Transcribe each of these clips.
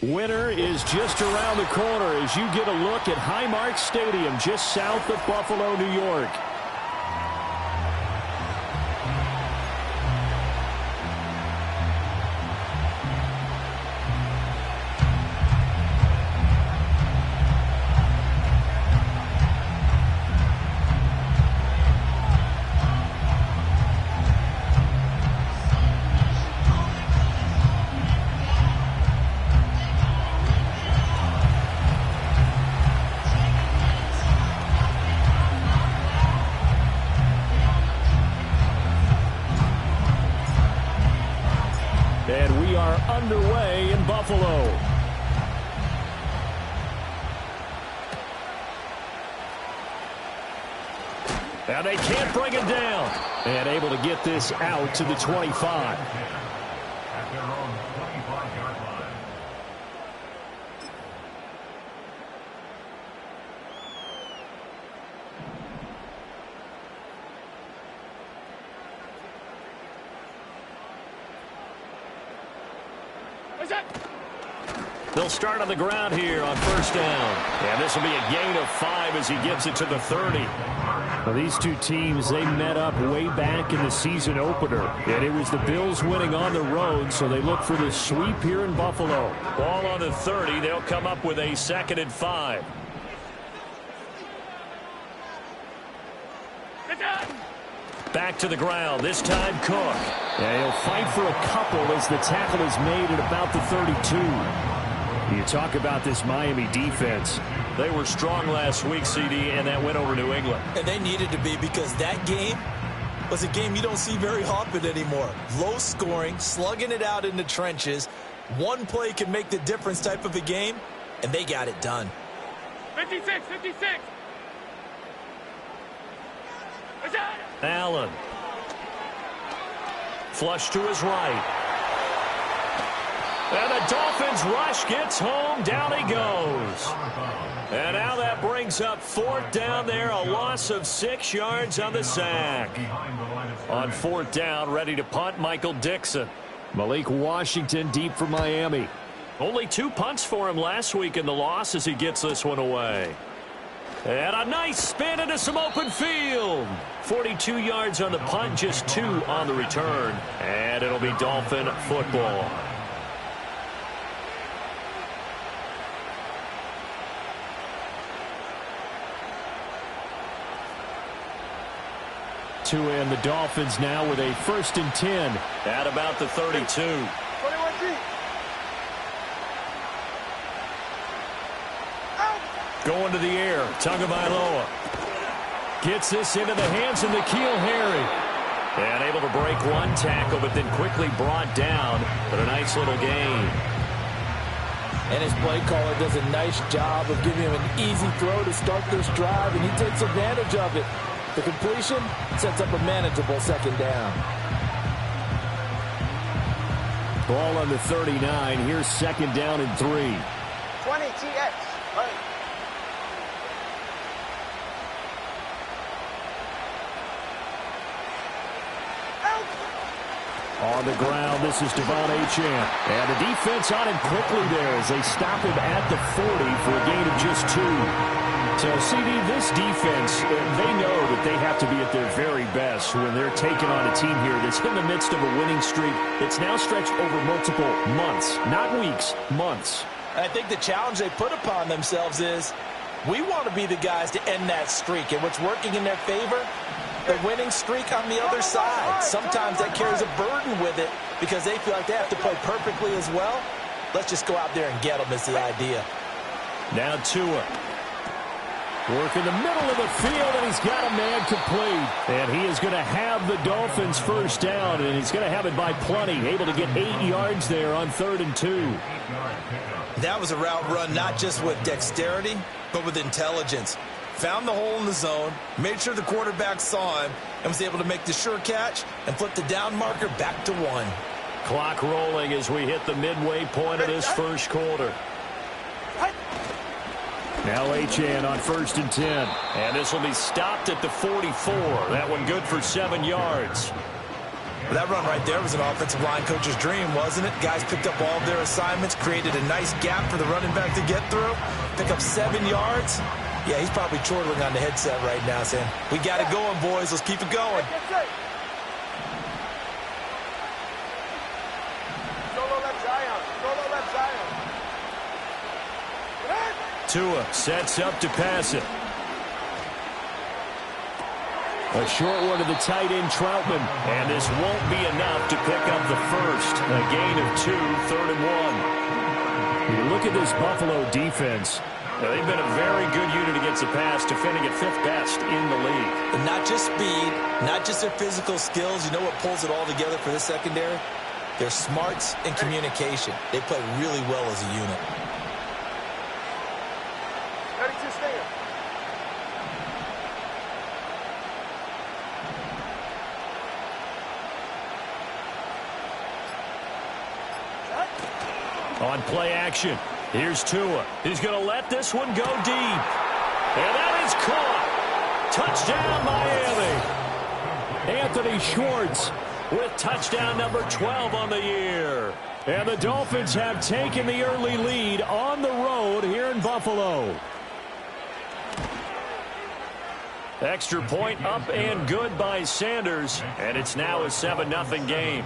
Winter is just around the corner as you get a look at Highmark Stadium just south of Buffalo, New York. And we are underway in Buffalo. And they can't bring it down. And able to get this out to the 25. At their own 25-yard line. They'll start on the ground here on first down. And this will be a gain of 5 as he gets it to the 30. Well, these two teams, they met up way back in the season opener. And it was the Bills winning on the road, so they look for the sweep here in Buffalo. Ball on the 30. They'll come up with a 2nd and 5. Back to the ground, this time Cook. And he'll fight for a couple as the tackle is made at about the 32. You talk about this Miami defense. They were strong last week, CD, and that went over New England. And they needed to be, because that game was a game you don't see very often anymore. Low scoring, slugging it out in the trenches. One play can make the difference type of a game, and they got it done. 56. Allen. Flush to his right. And the Dolphins rush gets home. Down he goes. And now that brings up 4th down there. A loss of 6 yards on the sack. On 4th down, ready to punt, Michael Dixon. Malik Washington deep for Miami. Only 2 punts for him last week in the loss as he gets this one away. And a nice spin into some open field. 42 yards on the punt, just 2 on the return. And it'll be Dolphin football. To end the Dolphins now with a 1st and 10 at about the 32. 21 feet. Going to the air, Tagovailoa gets this into the hands of N'Keal Harry. And able to break one tackle, but then quickly brought down. But a nice little gain. And his play caller does a nice job of giving him an easy throw to start this drive, and he takes advantage of it. The completion sets up a manageable 2nd down. Ball on the 39. Here's 2nd down and 3. 20 TX. Right. On the ground, this is Devon Achane. And the defense on him quickly there as they stop him at the 40 for a gain of just 2. So, CD, this defense, they know that they have to be at their very best when they're taking on a team here that's in the midst of a winning streak that's now stretched over multiple months, not weeks, months. And I think the challenge they put upon themselves is, we want to be the guys to end that streak. And what's working in their favor? The winning streak on the other side. Sometimes that carries a burden with it because they feel like they have to play perfectly as well. Let's just go out there and get them is the idea. Now Tua. Work in the middle of the field, and he's got a man complete. And he is going to have the Dolphins 1st down, and he's going to have it by plenty. Able to get 8 yards there on 3rd and 2. That was a route run not just with dexterity, but with intelligence. Found the hole in the zone, made sure the quarterback saw him, and was able to make the sure catch and flip the down marker back to 1. Clock rolling as we hit the midway point of this 1st quarter. Now Achane on 1st and 10. And this will be stopped at the 44. That one good for 7 yards. That run right there was an offensive line coach's dream, wasn't it? Guys picked up all of their assignments, created a nice gap for the running back to get through, pick up 7 yards. Yeah, he's probably chortling on the headset right now saying, we got it going, boys. Let's keep it going. Tua sets up to pass it. A short one to the tight end, Troutman. And this won't be enough to pick up the first. A gain of 2, 3rd and 1. You look at this Buffalo defense. They've been a very good unit against the pass, defending at 5th best in the league. And not just speed, not just their physical skills. You know what pulls it all together for this secondary? Their smarts and communication. They play really well as a unit. On play action, here's Tua. He's going to let this one go deep. And that is caught. Touchdown, Miami. Anthony Schwartz with touchdown number 12 on the year. And the Dolphins have taken the early lead on the road here in Buffalo. Extra point up and good by Sanders. And it's now a 7-0 game.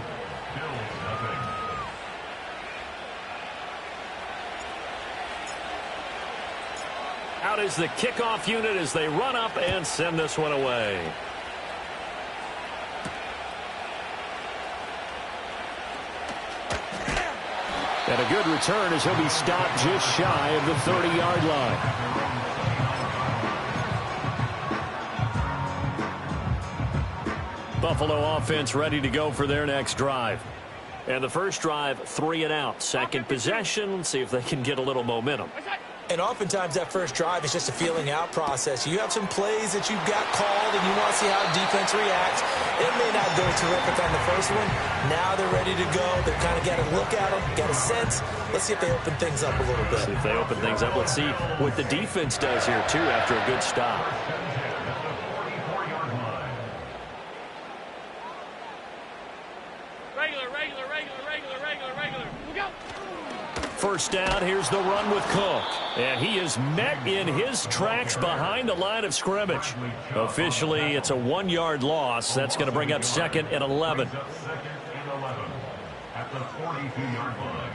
Out is the kickoff unit as they run up and send this one away. And a good return as he'll be stopped just shy of the 30-yard line. Buffalo offense ready to go for their next drive. And the first drive, 3 and out. Second possession, see if they can get a little momentum. And oftentimes that first drive is just a feeling out process. You have some plays that you've got called and you want to see how defense reacts. It may not go terrific on the first one. Now they're ready to go. They've kind of got a look at them, got a sense. Let's see if they open things up a little bit. See if they open things up. Let's see what the defense does here, too, after a good stop. First down, here's the run with Cook. And he is met in his tracks behind the line of scrimmage. Officially, it's a 1-yard loss. That's going to bring up 2nd and 11. At the 42-yard line.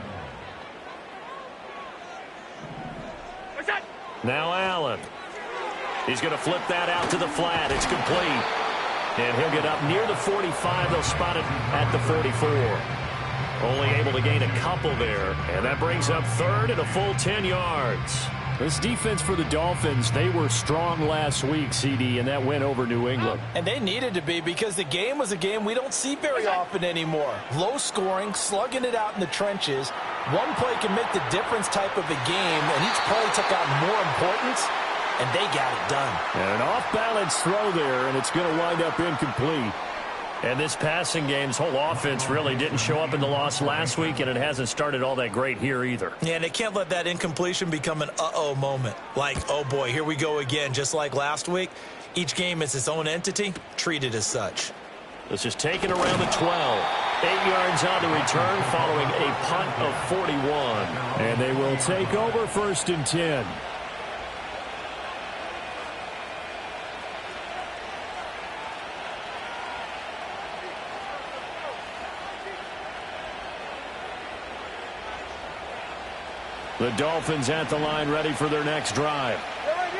Now Allen. He's going to flip that out to the flat. It's complete. And he'll get up near the 45. They'll spot it at the 44. Only able to gain a couple there. And that brings up 3rd and a full 10 yards. This defense for the Dolphins, they were strong last week, CD, and that went over New England. And they needed to be because the game was a game we don't see very often anymore. Low scoring, slugging it out in the trenches. One play can make the difference type of a game, and each play took on more importance, and they got it done. And an off-balance throw there, and it's going to wind up incomplete. And this passing game's whole offense really didn't show up in the loss last week, and it hasn't started all that great here either. Yeah, and they can't let that incompletion become an uh-oh moment. Like, oh boy, here we go again, just like last week. Each game is its own entity, treated as such. This is taken around the 12. 8 yards on the return following a punt of 41. And they will take over 1st and 10. The Dolphins at the line ready for their next drive.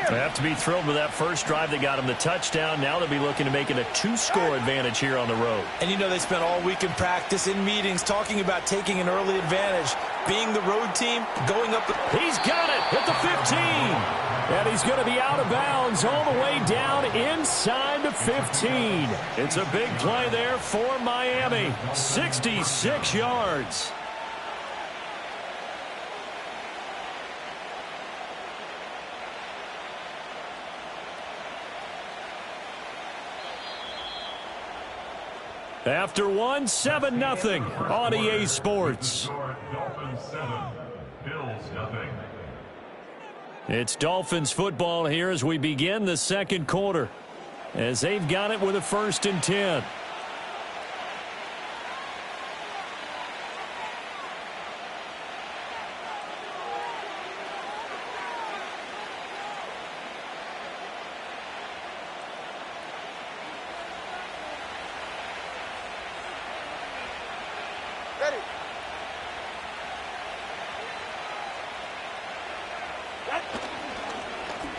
They have to be thrilled with that first drive. They got them the touchdown. Now they'll be looking to make it a 2-score advantage here on the road. And you know they spent all week in practice, in meetings, talking about taking an early advantage. Being the road team, going up. He's got it at the 15. And he's going to be out of bounds all the way down inside the 15. It's a big play there for Miami. 66 yards. After one, 7-0 on EA Sports. Dolphins 7, Bills nothing. It's Dolphins football here as we begin the second quarter. As they've got it with a 1st and 10.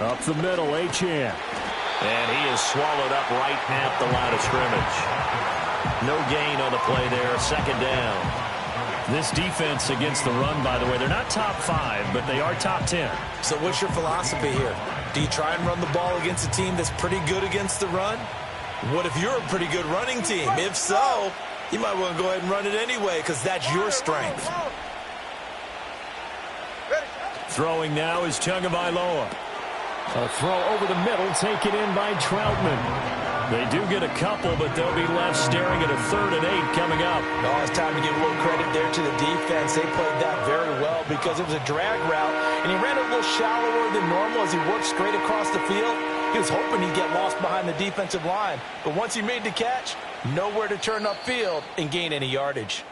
Up the middle, Achane. And he is swallowed up right at the line of scrimmage. No gain on the play there, second down. This defense against the run, by the way, they're not top 5, but they are top 10. So what's your philosophy here? Do you try and run the ball against a team that's pretty good against the run? What if you're a pretty good running team? If so, you might want to go ahead and run it anyway because that's your strength. Throwing now is Tagovailoa. A throw over the middle, taken in by Troutman. They do get a couple, but they'll be left staring at a 3rd and 8 coming up. Oh, it's time to give a little credit there to the defense. They played that very well because it was a drag route, and he ran a little shallower than normal as he worked straight across the field. He was hoping he'd get lost behind the defensive line, but once he made the catch, nowhere to turn upfield and gain any yardage.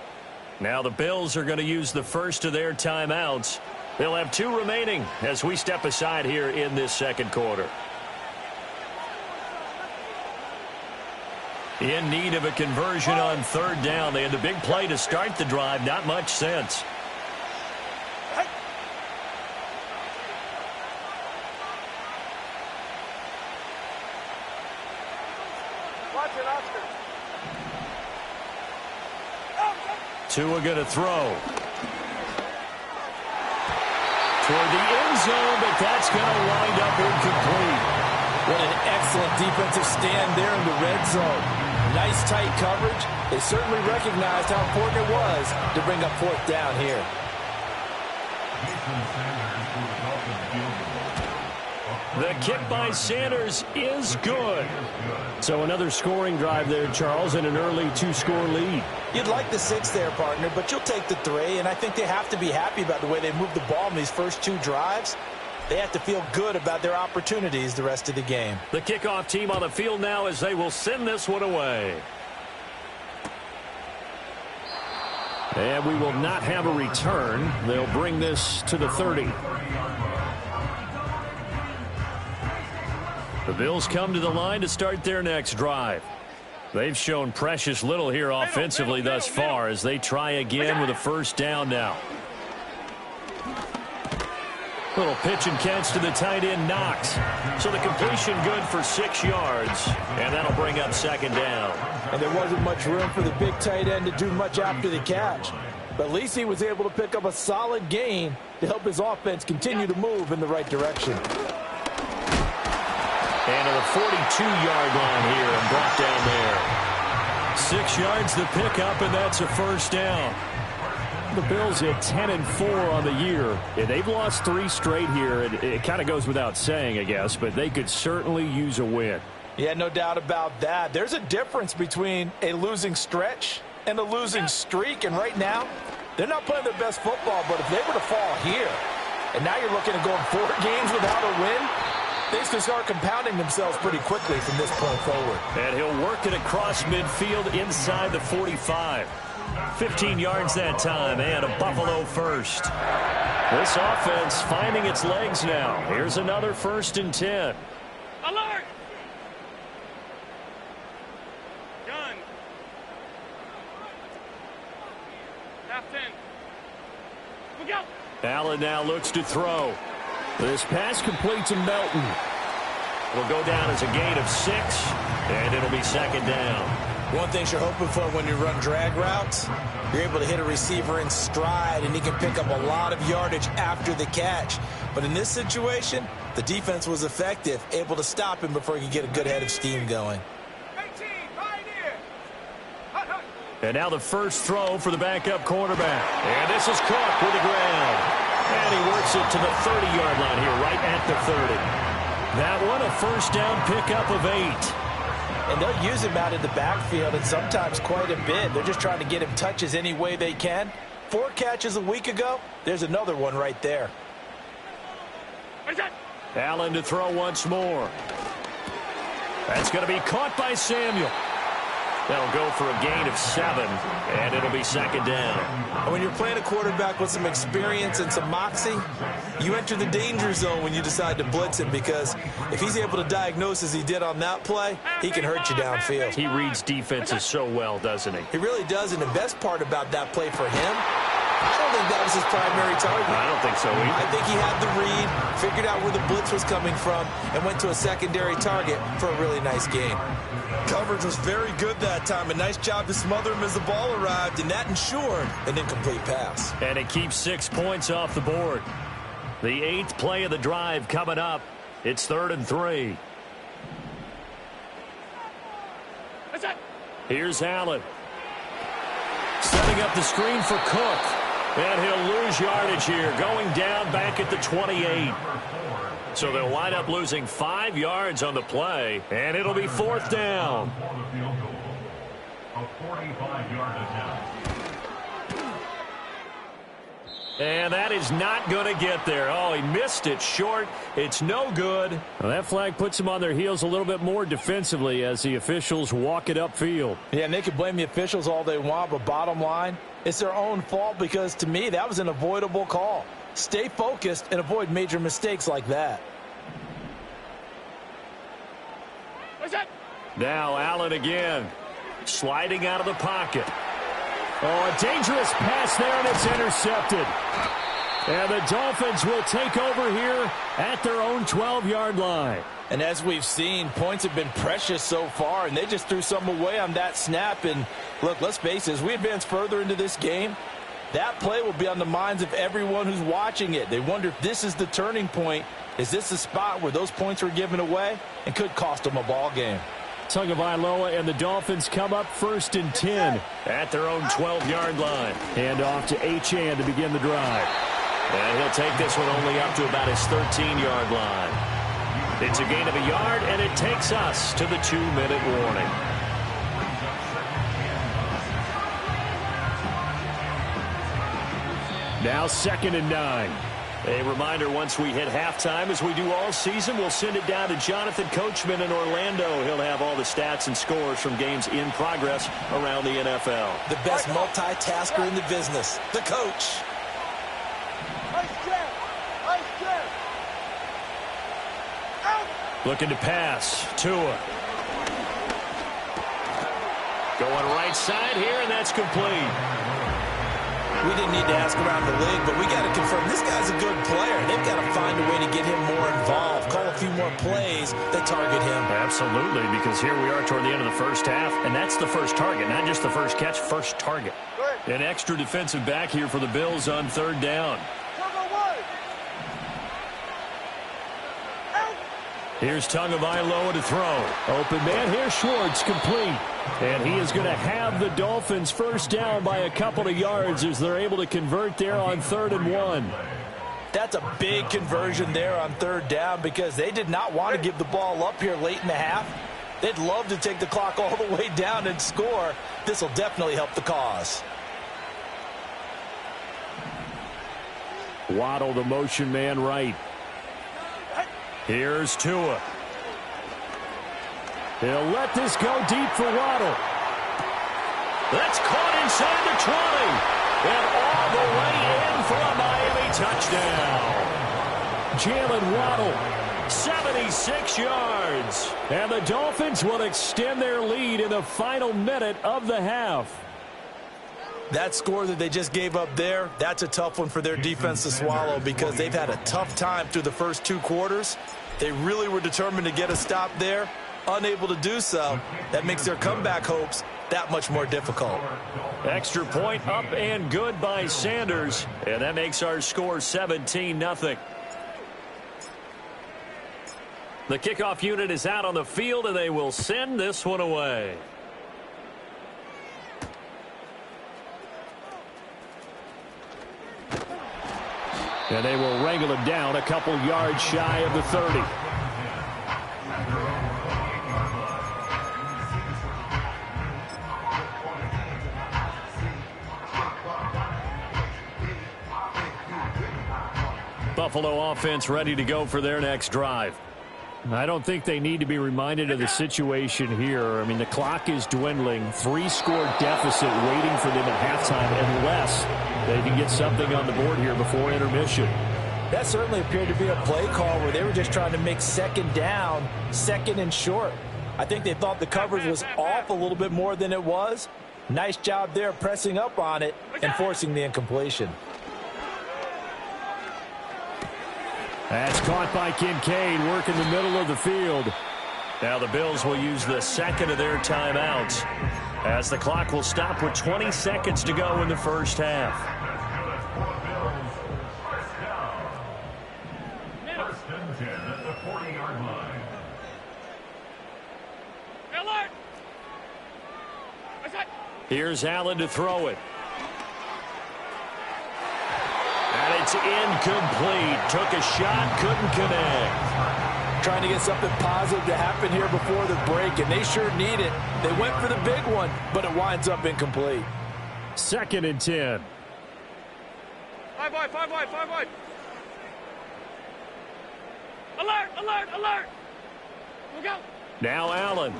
Now the Bills are going to use the first of their timeouts. They'll have 2 remaining as we step aside here in this second quarter. In need of a conversion on 3rd down. They had the big play to start the drive. Not much sense. Watch it, Oscar. Tua going to throw. Toward the end zone, but that's going to wind up incomplete. What an excellent defensive stand there in the red zone. Nice tight coverage. They certainly recognized how important it was to bring up 4th down here. The kick by Sanders is good. So another scoring drive there, Charles, and an early 2-score lead. You'd like the 6 there, partner, but you'll take the 3, and I think they have to be happy about the way they moved the ball in these first 2 drives. They have to feel good about their opportunities the rest of the game. The kickoff team on the field now as they will send this one away. And we will not have a return. They'll bring this to the 30. The Bills come to the line to start their next drive. They've shown precious little here offensively thus far as they try again with a 1st down now. Little pitch and catch to the tight end, Knox. So the completion good for 6 yards, and that'll bring up 2nd down. And there wasn't much room for the big tight end to do much after the catch. But at least he was able to pick up a solid gain to help his offense continue to move in the right direction. And to the 42-yard line here and brought down there. 6 yards the pickup, and that's a 1st down. The Bills at 10-4 on the year. And they've lost 3 straight here. It kind of goes without saying, I guess, but they could certainly use a win. Yeah, no doubt about that. There's a difference between a losing stretch and a losing streak, and right now, they're not playing their best football, but if they were to fall here, and now you're looking at going 4 games without a win, things can start compounding themselves pretty quickly from this point forward. And he'll work it across midfield inside the 45. 15 yards that time, and a Buffalo first. This offense finding its legs now. Here's another 1st and 10. Alert! Gun. Half 10. Look out! Allen now looks to throw. This pass complete to Melton. Will go down as a gain of 6, and it'll be 2nd down. One thing you're hoping for when you run drag routes, you're able to hit a receiver in stride, and he can pick up a lot of yardage after the catch. But in this situation, the defense was effective, able to stop him before he could get a good head of steam going. 18, Pioneer! Hut, hut. And now the first throw for the backup quarterback. And this is caught with the ground. And he works it to the 30-yard line here, right at the 30. That one, a 1st down pickup of 8. And they'll use him out in the backfield, and sometimes quite a bit. They're just trying to get him touches any way they can. 4 catches a week ago. There's another one right there. Allen to throw once more. That's going to be caught by Samuel. That'll go for a gain of 7, and it'll be 2nd down. And when you're playing a quarterback with some experience and some moxie, you enter the danger zone when you decide to blitz him, because if he's able to diagnose as he did on that play, he can hurt you downfield. He reads defenses so well, doesn't he? He really does, and the best part about that play for him, I don't think that was his primary target. I don't think so either. I think he had the read, figured out where the blitz was coming from, and went to a secondary target for a really nice gain. Coverage was very good that time. A nice job to smother him as the ball arrived, and that ensured an incomplete pass. And it keeps 6 points off the board. The 8th play of the drive coming up. It's 3rd and 3. That's it. Here's Allen. Setting up the screen for Cook. And he'll lose yardage here, going down back at the 28. So they'll wind up losing 5 yards on the play, and it'll be 4th down. A 45-yard attempt. And that is not going to get there. Oh, he missed it short. It's no good. Well, that flag puts them on their heels a little bit more defensively as the officials walk it upfield. Yeah, and they can blame the officials all they want, but bottom line, it's their own fault because, to me, that was an avoidable call. Stay focused and avoid major mistakes like that. What's that? Now Allen again, sliding out of the pocket. Oh, a dangerous pass there, and it's intercepted. And the Dolphins will take over here at their own 12-yard line. And as we've seen, points have been precious so far, and they just threw some away on that snap. And, look, let's face it, as we advance further into this game, that play will be on the minds of everyone who's watching it. They wonder if this is the turning point. Is this the spot where those points were given away and could cost them a ball game? Tagovailoa and the Dolphins come up 1st and 10 at their own 12-yard line. And off to Achane to begin the drive. And he'll take this one only up to about his 13-yard line. It's a gain of a yard, and it takes us to the 2-minute warning. Now 2nd and 9. A reminder, once we hit halftime, as we do all season, we'll send it down to Jonathan Coachman in Orlando. He'll have all the stats and scores from games in progress around the NFL. The best multitasker in the business, the coach. Looking to pass. Tua. Going right side here, and that's complete. We didn't need to ask around the league, but we got to confirm this guy's a good player. They've got to find a way to get him more involved, call a few more plays that target him. Absolutely, because here we are toward the end of the first half, and that's the first target, not just the first catch, first target. An extra defensive back here for the Bills on 3rd down. Here's Tagovailoa to throw. Open man here, Schwartz, complete. And he is going to have the Dolphins first down by a couple of yards as they're able to convert there on 3rd and 1. That's a big conversion there on 3rd down because they did not want to give the ball up here late in the half. They'd love to take the clock all the way down and score. This will definitely help the cause. Waddle, the motion man right. Here's Tua. He'll let this go deep for Waddle. That's caught inside the 20. And all the way in for a Miami touchdown. Jalen Waddle, 76 yards. And the Dolphins will extend their lead in the final minute of the half. That score that they just gave up there, that's a tough one for their defense to swallow because they've had a tough time through the first 2 quarters. They really were determined to get a stop there, unable to do so. That makes their comeback hopes that much more difficult. Extra point up and good by Sanders, and that makes our score 17-0. The kickoff unit is out on the field, and they will send this one away. And they will wrangle him down a couple yards shy of the 30. Buffalo offense ready to go for their next drive. I don't think they need to be reminded of the situation here. I mean, the clock is dwindling. 3-score deficit waiting for them at halftime unless they can get something on the board here before intermission. That certainly appeared to be a play call where they were just trying to make 2nd down, 2nd and short. I think they thought the coverage was off a little bit more than it was. Nice job there pressing up on it and forcing the incompletion. That's caught by Kincaid, working the middle of the field. Now the Bills will use the second of their timeouts as the clock will stop with 20 seconds to go in the first half. First and 10 at the 40-yard line. Alert! Here's Allen to throw it. And it's incomplete. Took a shot, couldn't connect. Trying to get something positive to happen here before the break, and they sure need it. They went for the big one, but it winds up incomplete. 2nd and 10. 5 wide. Alert, alert, alert! Look out! Now Allen.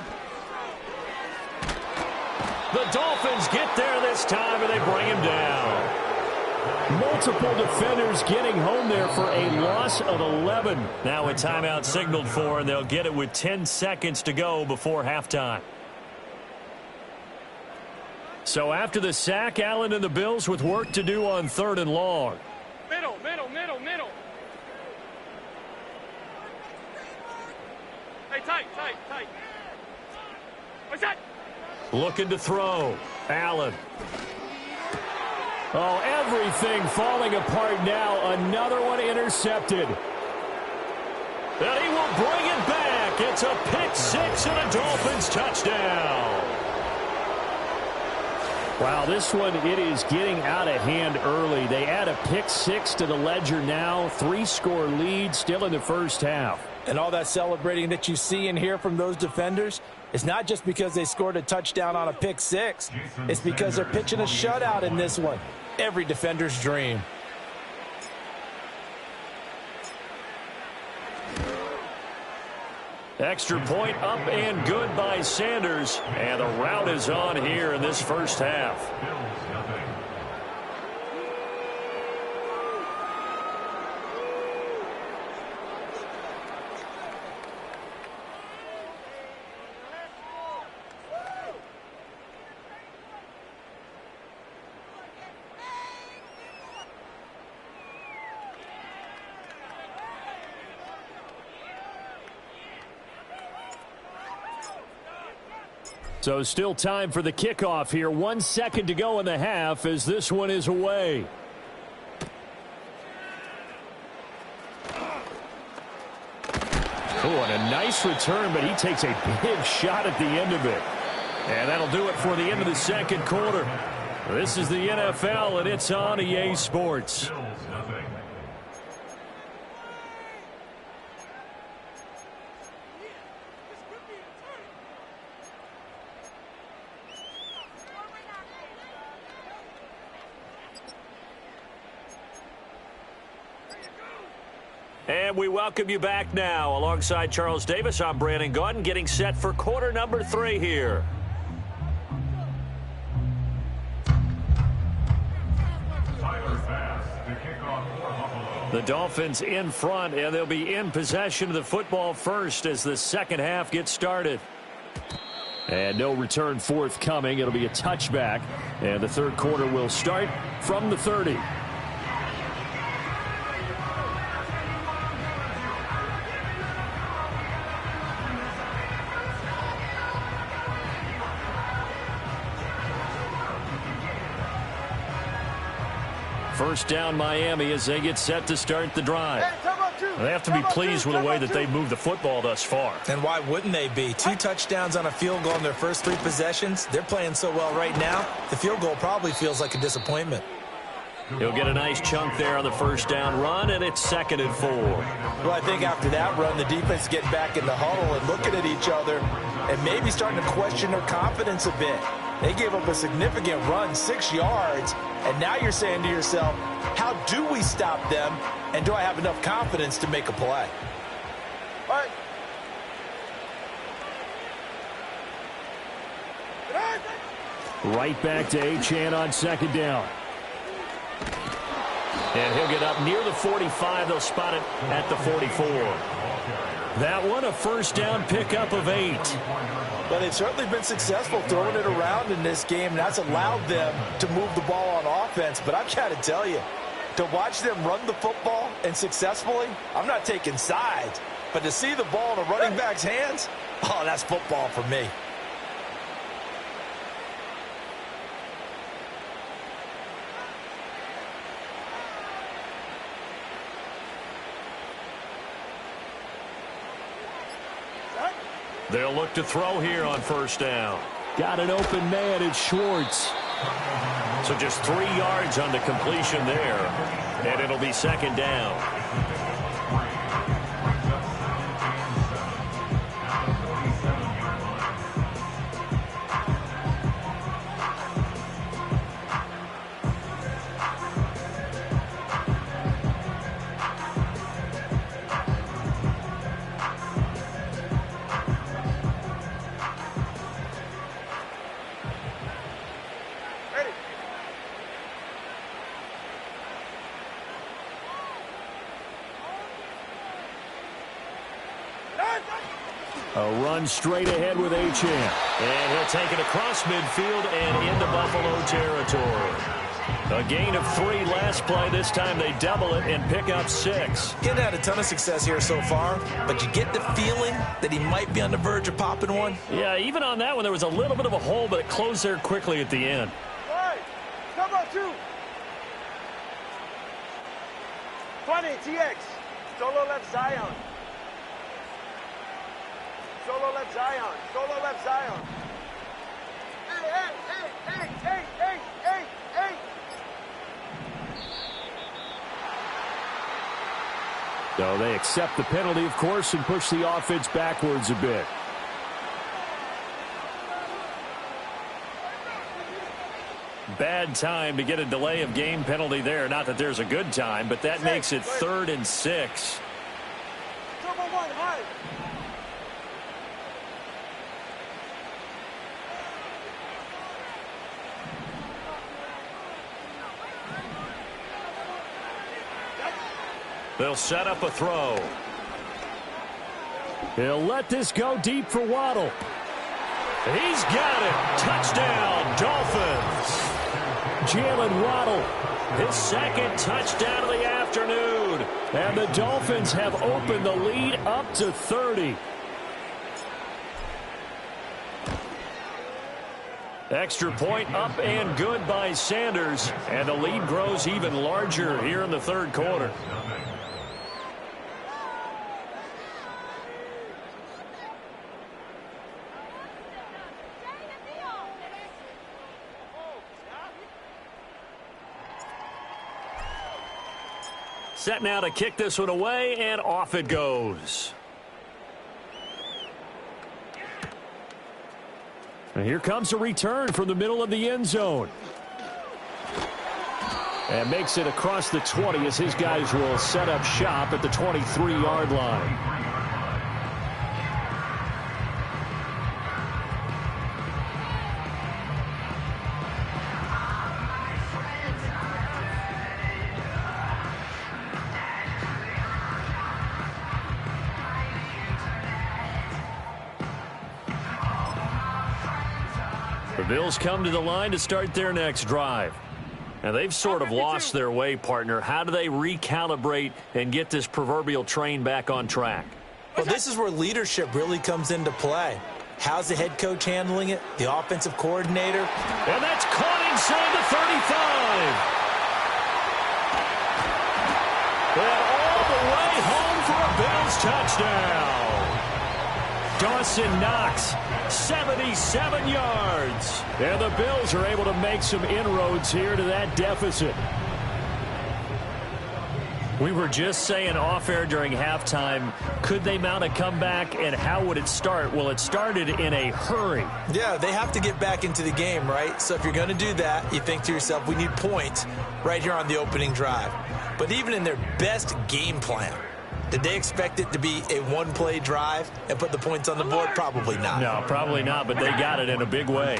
The Dolphins get there this time, and they bring him down. Multiple defenders getting home there for a loss of 11. Now a timeout signaled for, and they'll get it with 10 seconds to go before halftime. So after the sack, Allen and the Bills with work to do on 3rd and long. Middle. Hey, tight. What's that? Looking to throw. Allen. Oh, everything falling apart now. Another one intercepted. And he will bring it back. It's a pick six and a Dolphins touchdown. Wow, this one, it is getting out of hand early. They add a pick six to the ledger now. 3-score lead still in the first half. And all that celebrating that you see and hear from those defenders, it's not just because they scored a touchdown on a pick six. It's because they're pitching a shutout in this one. Every defender's dream. Extra point up and good by Sanders. And the rout is on here in this first half. Bills nothing. So still time for the kickoff here. 1 second to go in the half as this one is away. Oh, and a nice return, but he takes a big shot at the end of it. And that'll do it for the end of the second quarter. This is the NFL, and it's on EA Sports. Bills nothing. And we welcome you back now. Alongside Charles Davis, I'm Brandon Gaudin, getting set for quarter number 3 here. Tyler Bass to kick off for Buffalo. The Dolphins in front, and they'll be in possession of the football first as the second half gets started. And no return forthcoming. It'll be a touchback, and the third quarter will start from the 30. First down Miami as they get set to start the drive. They have to be pleased with the way that they've moved the football thus far. And why wouldn't they be? 2 touchdowns on a field goal in their first 3 possessions. They're playing so well right now, the field goal probably feels like a disappointment. He'll get a nice chunk there on the first down run, and it's 2nd and 4. Well, I think after that run, the defense get back in the huddle and looking at each other and maybe starting to question their confidence a bit. They gave up a significant run, 6 yards, and now you're saying to yourself, how do we stop them, and do I have enough confidence to make a play? All right. Right back to Achane on 2nd down. And he'll get up near the 45. They'll spot it at the 44. That one a first down pickup of 8. But they've certainly been successful throwing it around in this game, and that's allowed them to move the ball on offense. But I've got to tell you, to watch them run the football and successfully, I'm not taking sides, but to see the ball in a running back's hands, oh, that's football for me. They'll look to throw here on first down. Got an open man. It's Schwartz. So just 3 yards on the completion there. And it'll be second down. A run straight ahead with Achane. And he'll take it across midfield and into Buffalo territory. A gain of 3 last play. This time they double it and pick up 6. Getting had a ton of success here so far, but you get the feeling that he might be on the verge of popping one. Yeah, even on that one, there was a little bit of a hole, but it closed there quickly at the end. Right. Come on, 2. 20, TX. Solo left Zion. Solo left Zion. Solo left Zion. Hey. So they accept the penalty, of course, and push the offense backwards a bit. Bad time to get a delay of game penalty there. Not that there's a good time, but that makes it 3rd and 6. Double 1, high. They'll set up a throw. He'll let this go deep for Waddle. He's got it. Touchdown, Dolphins. Jalen Waddle, his 2nd touchdown of the afternoon. And the Dolphins have opened the lead up to 30. Extra point up and good by Sanders. And the lead grows even larger here in the 3rd quarter. Set now to kick this one away, and off it goes. And here comes a return from the middle of the end zone. And makes it across the 20 as his guys will set up shop at the 23-yard line. The Bills come to the line to start their next drive. And they've sort of lost their way, partner. How do they recalibrate and get this proverbial train back on track? Well, this is where leadership really comes into play. How's the head coach handling it? The offensive coordinator? And that's caught inside the 35. And all the way home for a Bills touchdown. Dawson Knox, 77 yards. And the Bills are able to make some inroads here to that deficit. We were just saying off-air during halftime, could they mount a comeback, and how would it start? Well, it started in a hurry. Yeah, they have to get back into the game, right? So if you're going to do that, you think to yourself, we need points right here on the opening drive. But even in their best game plan, did they expect it to be a one-play drive and put the points on the board? Probably not. No, probably not, but they got it in a big way.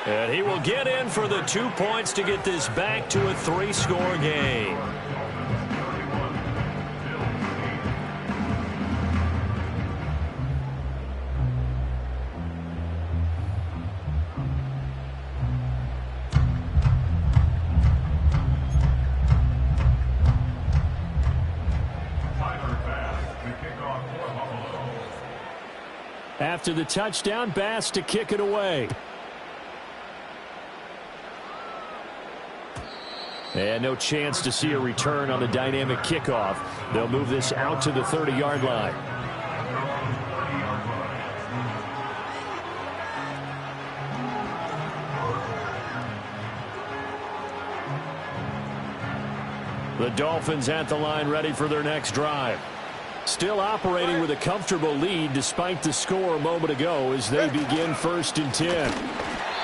And he will get in for the 2 points to get this back to a 3-score game. After the touchdown, Bass to kick it away. And no chance to see a return on the dynamic kickoff. They'll move this out to the 30-yard line. The Dolphins at the line, ready for their next drive. Still operating with a comfortable lead despite the score a moment ago as they begin 1st and 10.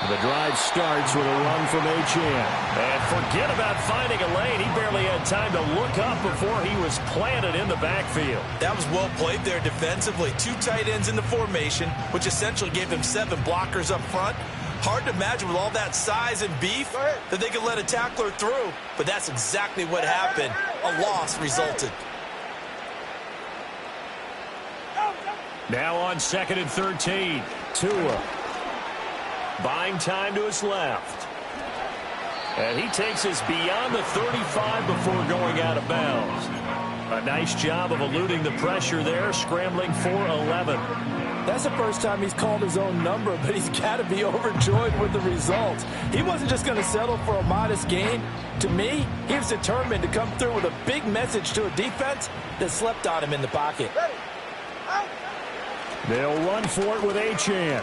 The drive starts with a run from Achane. And forget about finding a lane. He barely had time to look up before he was planted in the backfield. That was well played there defensively. 2 tight ends in the formation, which essentially gave them 7 blockers up front. Hard to imagine with all that size and beef that they could let a tackler through. But that's exactly what happened. A loss resulted. Now on 2nd and 13. Tua. Buying time to his left. And he takes us beyond the 35 before going out of bounds. A nice job of eluding the pressure there, scrambling for 11. That's the first time he's called his own number, but he's got to be overjoyed with the results. He wasn't just going to settle for a modest gain. To me, he was determined to come through with a big message to a defense that slept on him in the pocket. They'll run for it with Achane.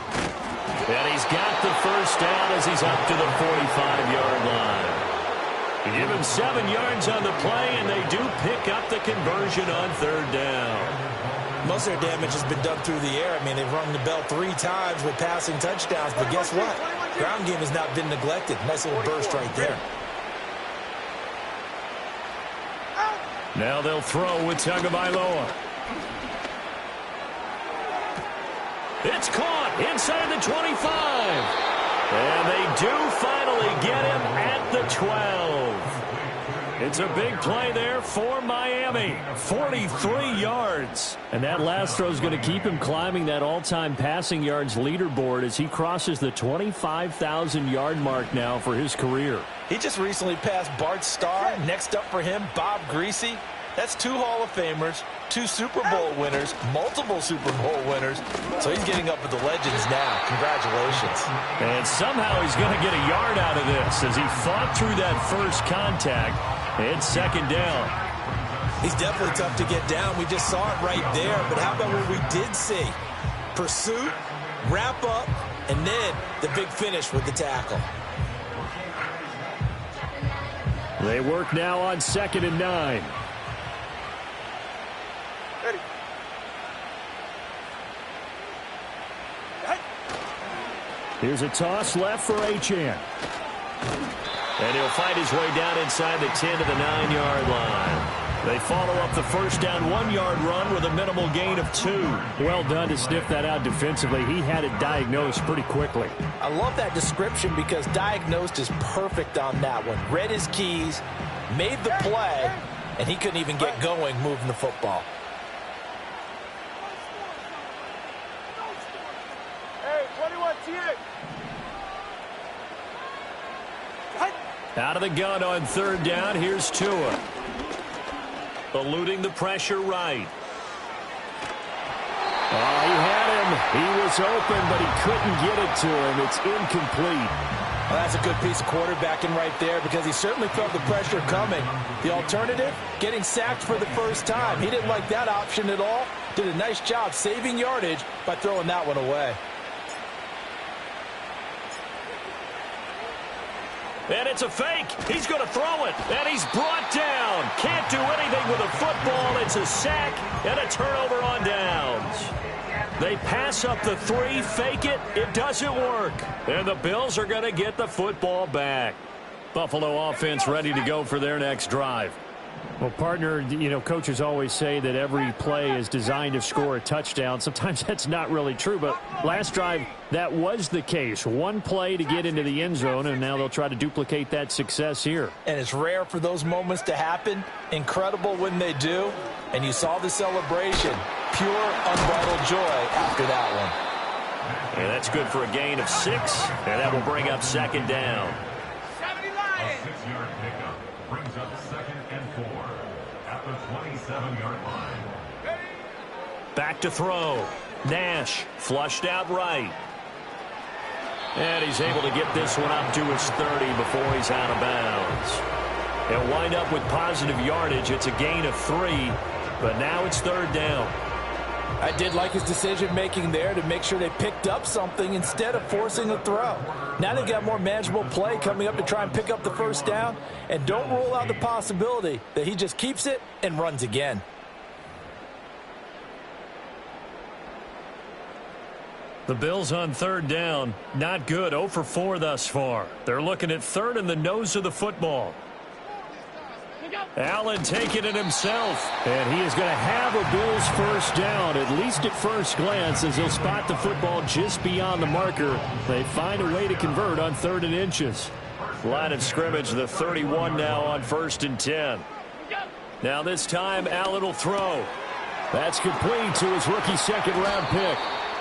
And he's got the first down as he's up to the 45-yard line. Give him 7 yards on the play, and they do pick up the conversion on 3rd down. Most of their damage has been done through the air. I mean, they've rung the bell 3 times with passing touchdowns, but guess what? Ground game has not been neglected. Nice little burst right there. Now they'll throw with Tagovailoa. It's caught inside the 25. And they do finally get him at the 12. It's a big play there for Miami. 43 yards. And that last throw is going to keep him climbing that all-time passing yards leaderboard as he crosses the 25,000-yard mark now for his career. He just recently passed Bart Starr. Next up for him, Bob Greasy. That's 2 Hall of Famers, 2 Super Bowl winners, multiple Super Bowl winners. So he's getting up with the legends now. Congratulations. And somehow he's going to get a yard out of this as he fought through that first contact. It's 2nd down. He's definitely tough to get down. We just saw it right there. But how about what we did see? Pursuit, wrap up, and then the big finish with the tackle. They work now on 2nd and 9. Here's a toss left for Achane. And he'll find his way down inside the 10 to the 9-yard line. They follow up the first down 1-yard run with a minimal gain of 2. Well done to sniff that out defensively. He had it diagnosed pretty quickly. I love that description because diagnosed is perfect on that one. Read his keys, made the play, and he couldn't even get going moving the football. Hey, 21 TX. Out of the gun on 3rd down. Here's Tua. Eluding the pressure right. Oh, he had him. He was open, but he couldn't get it to him. It's incomplete. Well, that's a good piece of quarterbacking right there because he certainly felt the pressure coming. The alternative, getting sacked for the first time. He didn't like that option at all. Did a nice job saving yardage by throwing that one away. And it's a fake. He's going to throw it. And he's brought down. Can't do anything with a football. It's a sack and a turnover on downs. They pass up the 3, fake it. It doesn't work. And the Bills are going to get the football back. Buffalo offense ready to go for their next drive. Well, partner, you know, coaches always say that every play is designed to score a touchdown. Sometimes that's not really true, but last drive, that was the case. One play to get into the end zone, and now they'll try to duplicate that success here. And it's rare for those moments to happen. Incredible when they do. And you saw the celebration. Pure, unbridled joy after that one. And that's good for a gain of 6, and that will bring up second down. A 6-yard pickup brings up 2nd and 4 at the 27-yard line. Back to throw. Nash flushed out right. And he's able to get this one up to his 30 before he's out of bounds. He'll wind up with positive yardage. It's a gain of 3, but now it's 3rd down. I did like his decision-making there to make sure they picked up something instead of forcing a throw. Now they've got more manageable play coming up to try and pick up the 1st down, and don't rule out the possibility that he just keeps it and runs again. The Bills on 3rd down. Not good. 0 for 4 thus far. They're looking at 3rd in the nose of the football. Allen taking it himself, and he is going to have a Bills 1st down, at least at first glance, as he'll spot the football just beyond the marker. They find a way to convert on 3rd and inches. Line of scrimmage, the 31 now on 1st and 10. Now this time, Allen will throw. That's complete to his rookie 2nd-round pick.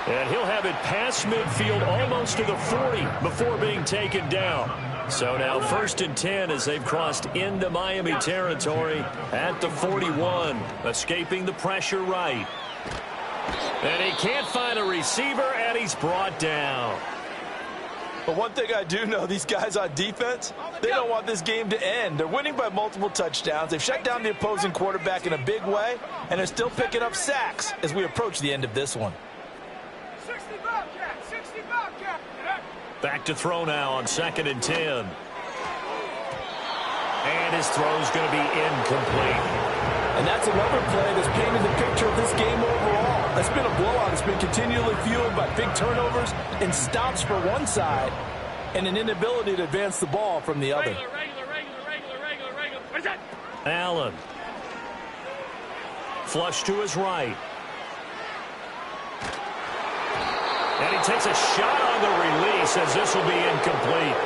And he'll have it past midfield almost to the 40 before being taken down. So now 1st and 10 as they've crossed into Miami territory at the 41. Escaping the pressure right. And he can't find a receiver, and he's brought down. But one thing I do know, these guys on defense, they don't want this game to end. They're winning by multiple touchdowns. They've shut down the opposing quarterback in a big way, and they're still picking up sacks as we approach the end of this one. Back to throw now on 2nd and 10. And his throw's going to be incomplete. And that's another play that's painted the picture of this game overall. That's been a blowout. It's been continually fueled by big turnovers and stops for one side and an inability to advance the ball from the other. Allen. Flush to his right. And he takes a shot on the release as this will be incomplete.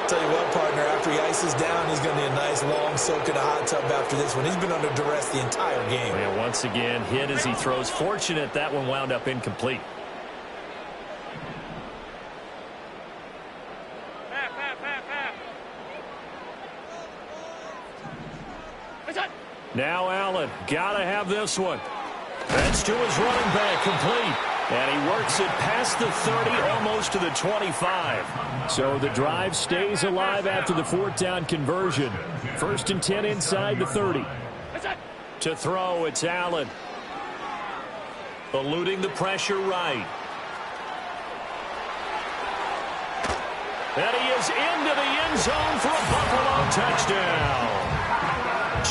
Tell you what, partner, after he ices down, he's going to need a nice long soak in a hot tub after this one. He's been under duress the entire game. And once again, hit as he throws. Fortunate that one wound up incomplete. Now Allen, gotta have this one. That's to his running back, complete. And he works it past the 30, almost to the 25. So the drive stays alive after the 4th down conversion. 1st and 10 inside the 30. To throw, it's Allen. Eluding the pressure right. And he is into the end zone for a Buffalo touchdown.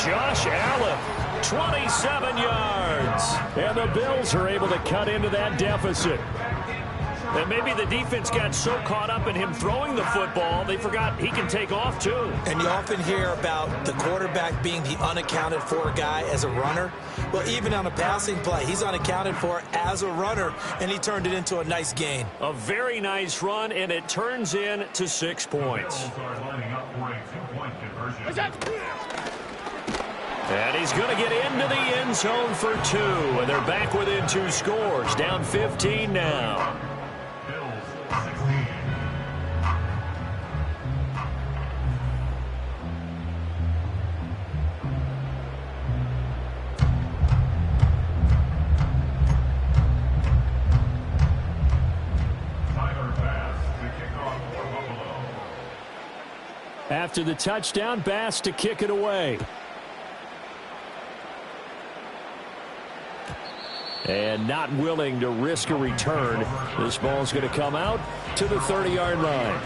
Josh Allen, 27 yards. And the Bills are able to cut into that deficit. And maybe the defense got so caught up in him throwing the football, they forgot he can take off too. And you often hear about the quarterback being the unaccounted for guy as a runner. Well, even on a passing play, he's unaccounted for as a runner, and he turned it into a nice gain. A very nice run, and it turns into 6 points. And he's going to get into the end zone for 2. And they're back within 2 scores. Down 15 now. Bills 16. Tyler Bass to kick off for Buffalo. After the touchdown, Bass to kick it away. And not willing to risk a return. This ball's going to come out to the 30-yard line.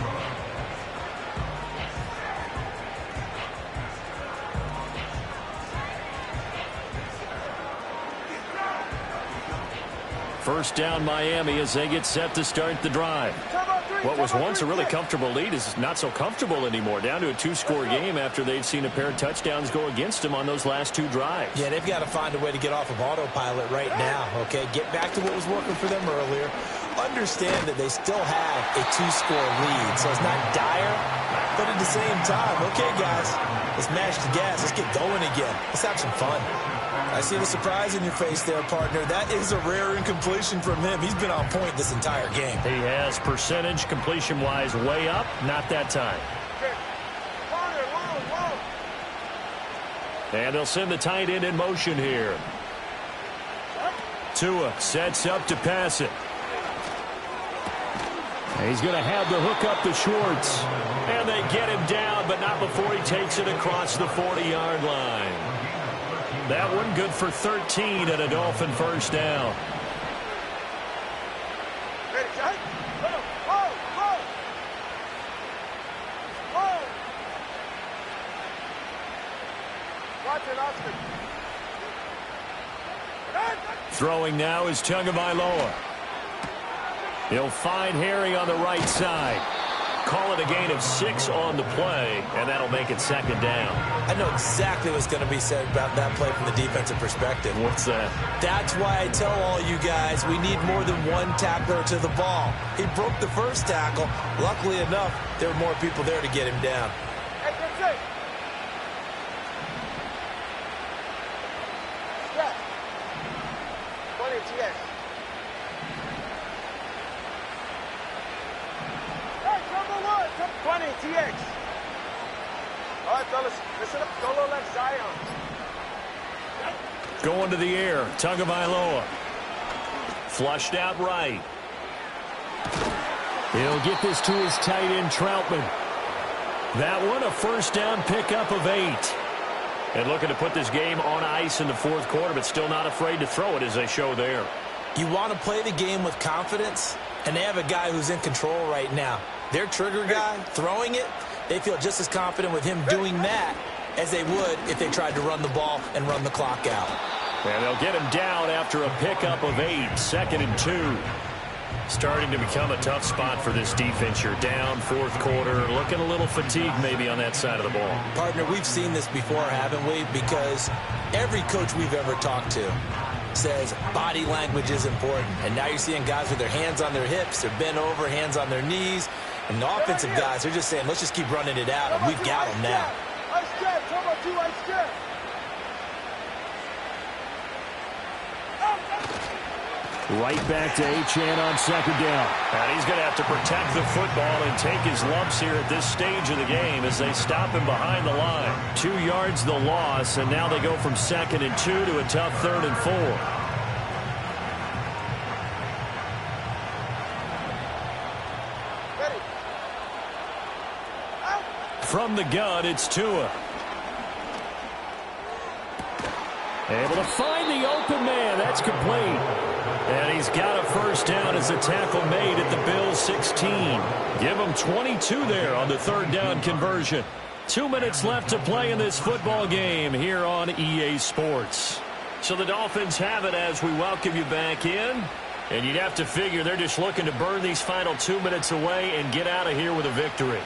First down Miami as they get set to start the drive. What was once a really comfortable lead is not so comfortable anymore. Down to a 2-score game after they've seen a pair of touchdowns go against them on those last 2 drives. Yeah, they've got to find a way to get off of autopilot right now, okay? Get back to what was working for them earlier. Understand that they still have a 2-score lead, so it's not dire, but at the same time, okay, guys, let's mash the gas. Let's get going again. Let's have some fun. I see the surprise in your face there, partner. That is a rare incompletion from him. He's been on point this entire game. He has percentage completion-wise way up. Not that time. And they'll send the tight end in motion here. Tua sets up to pass it. He's going to have the hook up to Schwartz. And they get him down, but not before he takes it across the 40-yard line. That one good for 13 and a Dolphin first down. Throwing now is Tagovailoa. He'll find Harry on the right side. Call it a gain of 6 on the play, and that'll make it second down. I know exactly what's going to be said about that play from the defensive perspective. What's that? That's why I tell all you guys we need more than one tackler to the ball. He broke the first tackle. Luckily enough, there were more people there to get him down. Hey, that's it. Yeah. 20 TX. Hey, number 1. 20 TX. All right, fellas, listen up. Don't look like Zion. Going to the air, Tagovailoa. Flushed out right. He'll get this to his tight end, Troutman. That one, a first down pickup of 8. And looking to put this game on ice in the fourth quarter, but still not afraid to throw it as they show there. You want to play the game with confidence, and they have a guy who's in control right now. Their trigger guy, throwing it, they feel just as confident with him doing that as they would if they tried to run the ball and run the clock out. And they'll get him down after a pickup of 8, second and 2. Starting to become a tough spot for this defense. You're down fourth quarter, looking a little fatigued maybe on that side of the ball. Partner, we've seen this before, haven't we? Because every coach we've ever talked to says body language is important. And now you're seeing guys with their hands on their hips, they're bent over, hands on their knees. And the offensive guys, they're just saying, let's just keep running it out, and we've got them now. Ice jab, talk about 2 ice jab. Right back to Achane on second down. And he's going to have to protect the football and take his lumps here at this stage of the game as they stop him behind the line. 2 yards the loss, and now they go from second and 2 to a tough third and 4. Ready. Out. From the gun, it's Tua. Able to find the open man. That's complete. And he's got a first down as a tackle made at the Bills' 16. Give them 22 there on the third down conversion. 2 minutes left to play in this football game here on EA Sports. So the Dolphins have it as we welcome you back in. And you'd have to figure they're just looking to burn these final 2 minutes away and get out of here with a victory.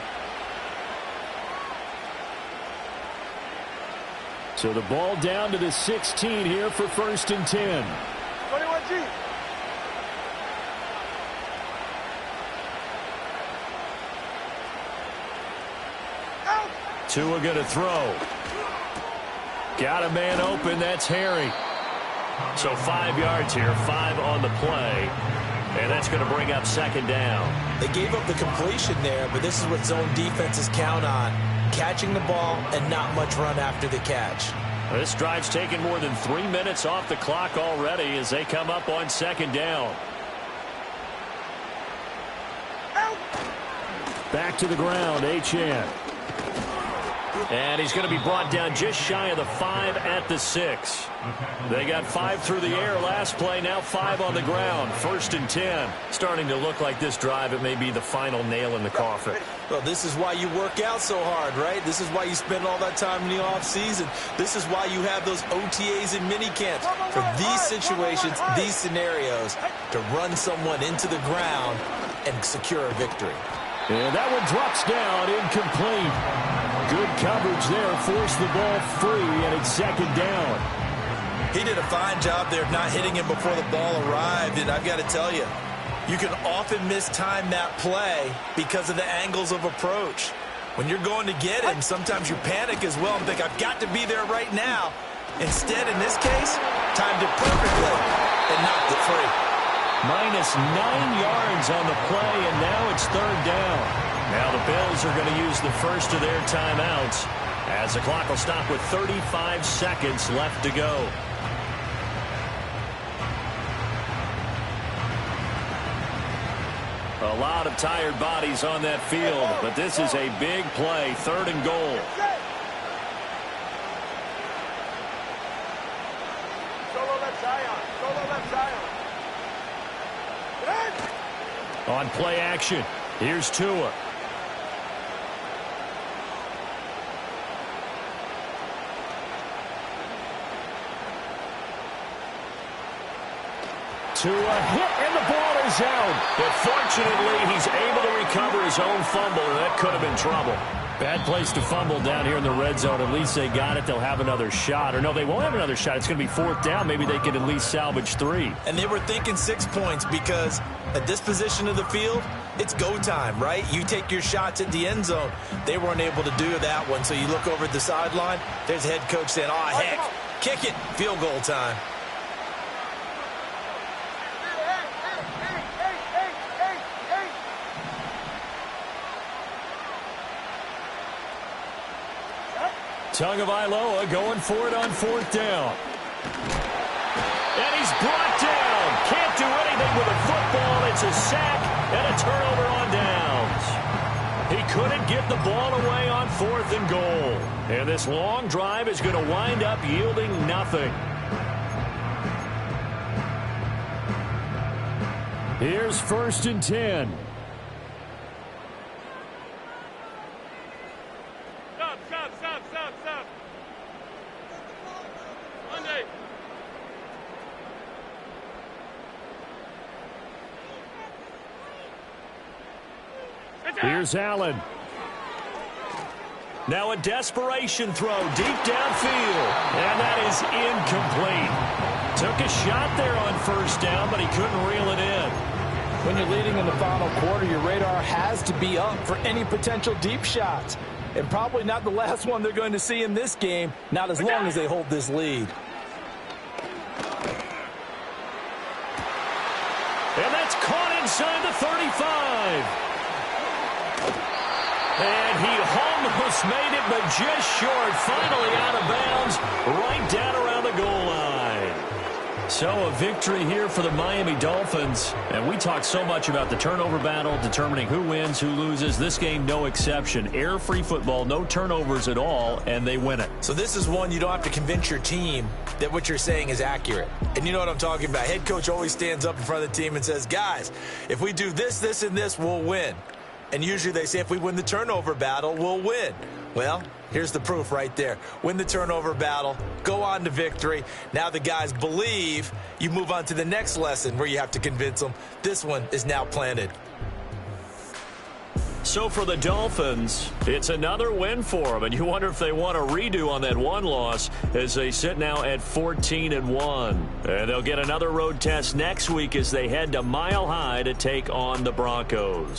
So the ball down to the 16 here for first and 10. 21G. Tua going to throw. Got a man open. That's Harry. So 5 yards here, 5 on the play. And that's going to bring up second down. They gave up the completion there, but this is what zone defenses count on. Catching the ball and not much run after the catch. This drive's taken more than 3 minutes off the clock already as they come up on second down. Back to the ground, Achane. And he's going to be brought down just shy of the 5 at the 6. They got 5 through the air last play, now 5 on the ground. 1st and 10. Starting to look like this drive, it may be the final nail in the coffin. Well, this is why you work out so hard, right? This is why you spend all that time in the offseason. This is why you have those OTAs and mini camps. For these situations, these scenarios, to run someone into the ground and secure a victory. And that one drops down, incomplete. Good coverage there, forced the ball free, and it's 2nd down. He did a fine job there of not hitting him before the ball arrived, and I've got to tell you, you can often mistime that play because of the angles of approach. When you're going to get him, sometimes you panic as well and think, I've got to be there right now. Instead, in this case, timed it perfectly and knocked it free. Minus 9 yards on the play, and now it's 3rd down. Now the Bills are going to use the first of their timeouts as the clock will stop with 35 seconds left to go. A lot of tired bodies on that field, but this is a big play, 3rd and goal. Solo left Zion. Solo left Zion. On play action, here's Tua. Tua hit, and the ball is out. But fortunately, he's able to recover his own fumble, and that could have been trouble. Bad place to fumble down here in the red zone. At least they got it. They'll have another shot. Or no, they won't have another shot. It's going to be 4th down. Maybe they can at least salvage 3. And they were thinking 6 points because at this position of the field, it's go time, right? You take your shots at the end zone. They weren't able to do that one. So you look over at the sideline, there's the head coach saying, oh, heck, kick it, field goal time. Tagovailoa going for it on 4th down. And he's brought down. Can't do anything with a football. It's a sack and a turnover on downs. He couldn't get the ball away on 4th and goal. And this long drive is going to wind up yielding nothing. Here's 1st and 10. Stop. Monday. Here's Allen. Now a desperation throw deep downfield. And that is incomplete. Took a shot there on 1st down, but he couldn't reel it in. When you're leading in the final quarter, your radar has to be up for any potential deep shots. And probably not the last one they're going to see in this game, not as long as they hold this lead. And that's caught inside the 35. And he almost made it, but just short. Finally out of bounds, right down around the goal line. So a victory here for the Miami Dolphins. And we talk so much about the turnover battle, determining who wins, who loses. This game, no exception. Air-free football, no turnovers at all, and they win it. So this is one you don't have to convince your team that what you're saying is accurate. And you know what I'm talking about. Head coach always stands up in front of the team and says, guys, if we do this, this, and this, we'll win. And usually they say if we win the turnover battle, we'll win. Well, here's the proof right there. Win the turnover battle, go on to victory. Now the guys believe. You move on to the next lesson where you have to convince them. This one is now planted. So for the Dolphins, it's another win for them. And you wonder if they want a redo on that one loss as they sit now at 14-1. And they'll get another road test next week as they head to Mile High to take on the Broncos.